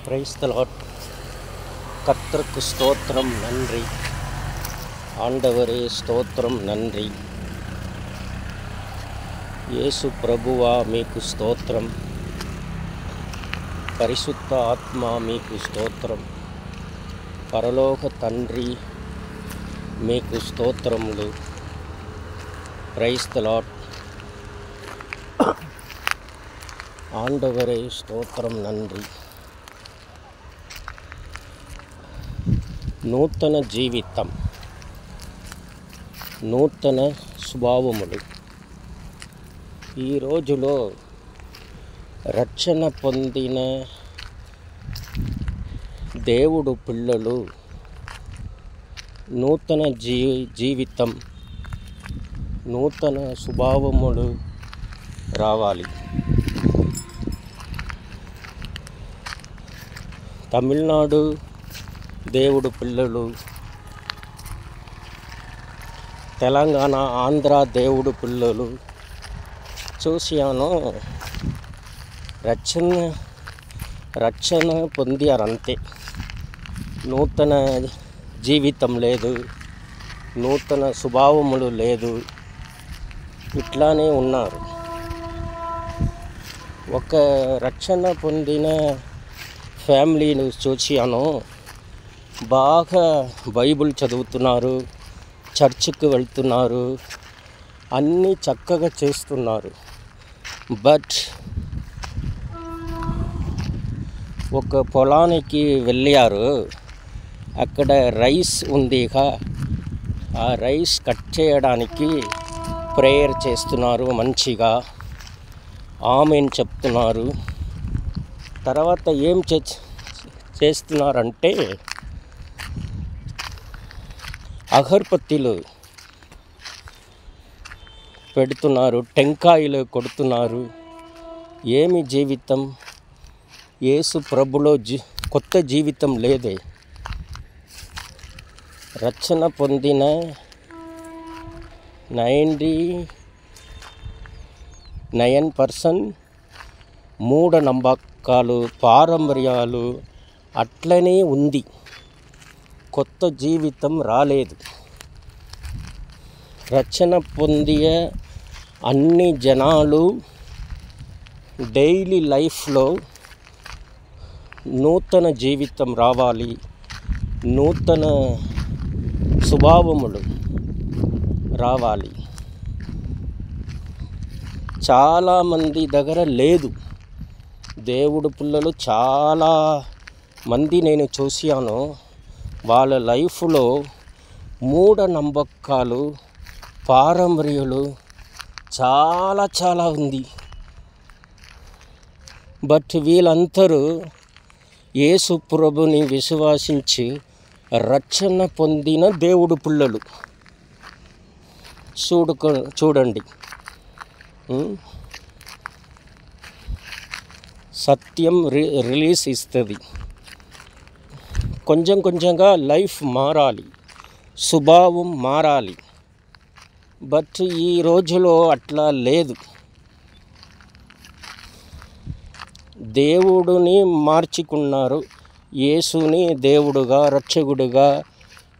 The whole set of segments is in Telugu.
Praise the Lord. கர்த்தருக்கு ஸ்தோத்திரம், நன்றி. ஆண்டவரே ஸ்தோத்திரம், நன்றி. యేసు ప్రభువా మీకు స్తోత్రం. పరిశుద్ధ ఆత్మ మీకు స్తోత్రం. పరలోక తండ్రి మీకు స్తోత్రములు. Praise the lord. ఆండవరే స్తోత్రం, నన్రి. నూతన జీవితం, నూతన స్వభావములు. ఈ రోజులో రక్షణ పొందిన దేవుడు పిల్లలు నూతన జీవితం, నూతన స్వభావములు రావాలి. తమిళనాడు దేవుడు పిల్లలు, తెలంగాణ, ఆంధ్ర దేవుడు పిల్లలు చూశాను. రక్షణ పొందారంతే. నూతన జీవితం లేదు, నూతన స్వభావములు లేదు, ఇట్లానే ఉన్నారు. ఒక రక్షణ పొందిన ఫ్యామిలీని చూశాను. బాగా బైబిల్ చదువుతున్నారు, చర్చికి వెళ్తున్నారు, అన్నీ చక్కగా చేస్తున్నారు. బట్ ఒక పొలానికి వెళ్ళారు. అక్కడ రైస్ ఉందిగా, ఆ రైస్ కట్ చేయడానికి ప్రేయర్ చేస్తున్నారు, మంచిగా ఆమెన్ చెప్తున్నారు. తర్వాత ఏం చేస్తున్నారంటే అగరబత్తీలు పెడుతున్నారు, టెంకాయలు కొడుతున్నారు. ఏమి జీవితం? యేసు ప్రభులో కొత్త జీవితం లేదే. రక్షణ పొందిన 99% మూఢనమ్మకాలు, పారంపర్యాలు అట్లనే ఉంది. కొత్త జీవితం రాలేదు. రక్షణ పొందిన అన్ని జనాలు డైలీ లైఫ్లో నూతన జీవితం రావాలి, నూతన స్వభావములు రావాలి. చాలామంది దగ్గర లేదు. దేవుడు పిల్లలు చాలా మంది నేను చూశాను. వాళ్ళ లైఫ్లో మూఢనమ్మకాలు, పారంపర్యాలు చాలా ఉంది. బట్ వీళ్ళందరూ యేసు ప్రభుని విశ్వాసించి రక్షణ పొందిన దేవుడు పిల్లలు. చూడండి, సత్యం రిలీజ్ ఇస్తుంది. కొంచెంగా లైఫ్ మారాలి, స్వభావం మారాలి. బట్ ఈ రోజులో అట్లా లేదు. దేవుడిని మార్చుకున్నారు, యేసుని దేవుడుగా, రక్షకుడుగా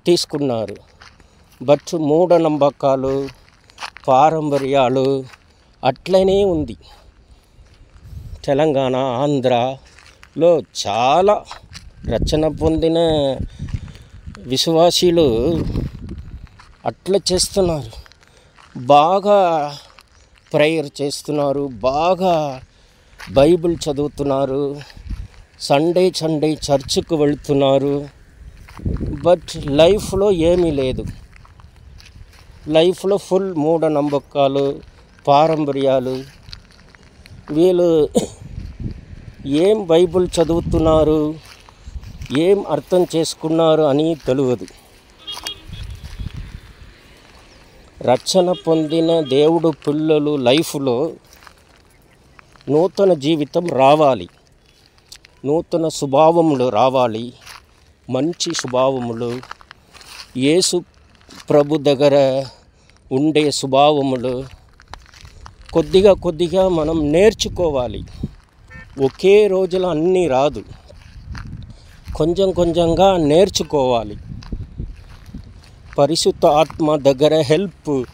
తీసుకున్నారు. బట్ మూఢనమ్మకాలు, పారంపర్యాలు అట్లనే ఉంది. తెలంగాణ, ఆంధ్రలో చాలా రక్షణ పొందిన విశ్వాసీలు అట్లా చేస్తున్నారు. బాగా ప్రేయర్ చేస్తున్నారు, బాగా బైబిల్ చదువుతున్నారు, సండే చర్చికి వెళ్తున్నారు. బట్ లైఫ్లో ఏమీ లేదు. లైఫ్లో ఫుల్ మూఢనమ్మకాలు, పారంపర్యాలు. వీళ్ళు ఏం బైబిల్ చదువుతున్నారు, ఏం అర్థం చేసుకున్నారు అని తెలియదు. రక్షణ పొందిన దేవుడు పిల్లలు లైఫ్లో నూతన జీవితం రావాలి, నూతన స్వభావములు రావాలి, మంచి స్వభావములు, యేసు ప్రభు దగ్గర ఉండే స్వభావములు కొద్దిగా మనం నేర్చుకోవాలి. ఒకే రోజులో అన్నీ రాదు. కొంచెం కొంచెంగా నేర్చుకోవాలి. పరిశుద్ధ ఆత్మ దగ్గర హెల్ప్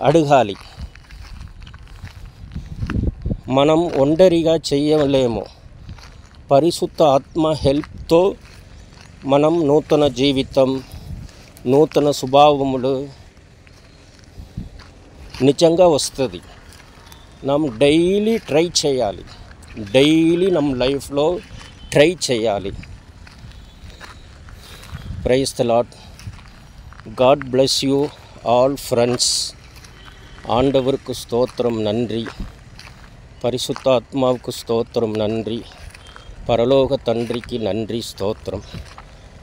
అడగాలి. మనం ఒంటరిగా చేయలేము. పరిశుద్ధ ఆత్మ హెల్ప్తో మనం నూతన జీవితం, నూతన స్వభావములు నిజంగా వస్తుంది. డైలీ ట్రై చేయాలి. డైలీ ನಮ್ಮ లైఫ్లో ట్రై చేయాలి. Praise the Lord. God bless you all friends. ஆண்டவருக்கு ஸ்தோத்திரம், நன்றி. பரிசுத்தாத்மாவுக்கு ஸ்தோத்திரம், நன்றி. பரலோக தன்றிக்கு நன்றி, ஸ்தோத்திரம்.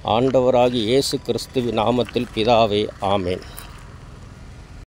ஆண்டவராகிய இயேசு கிறிஸ்துவின் நாமத்தில் பிதாவே, ஆமேன்.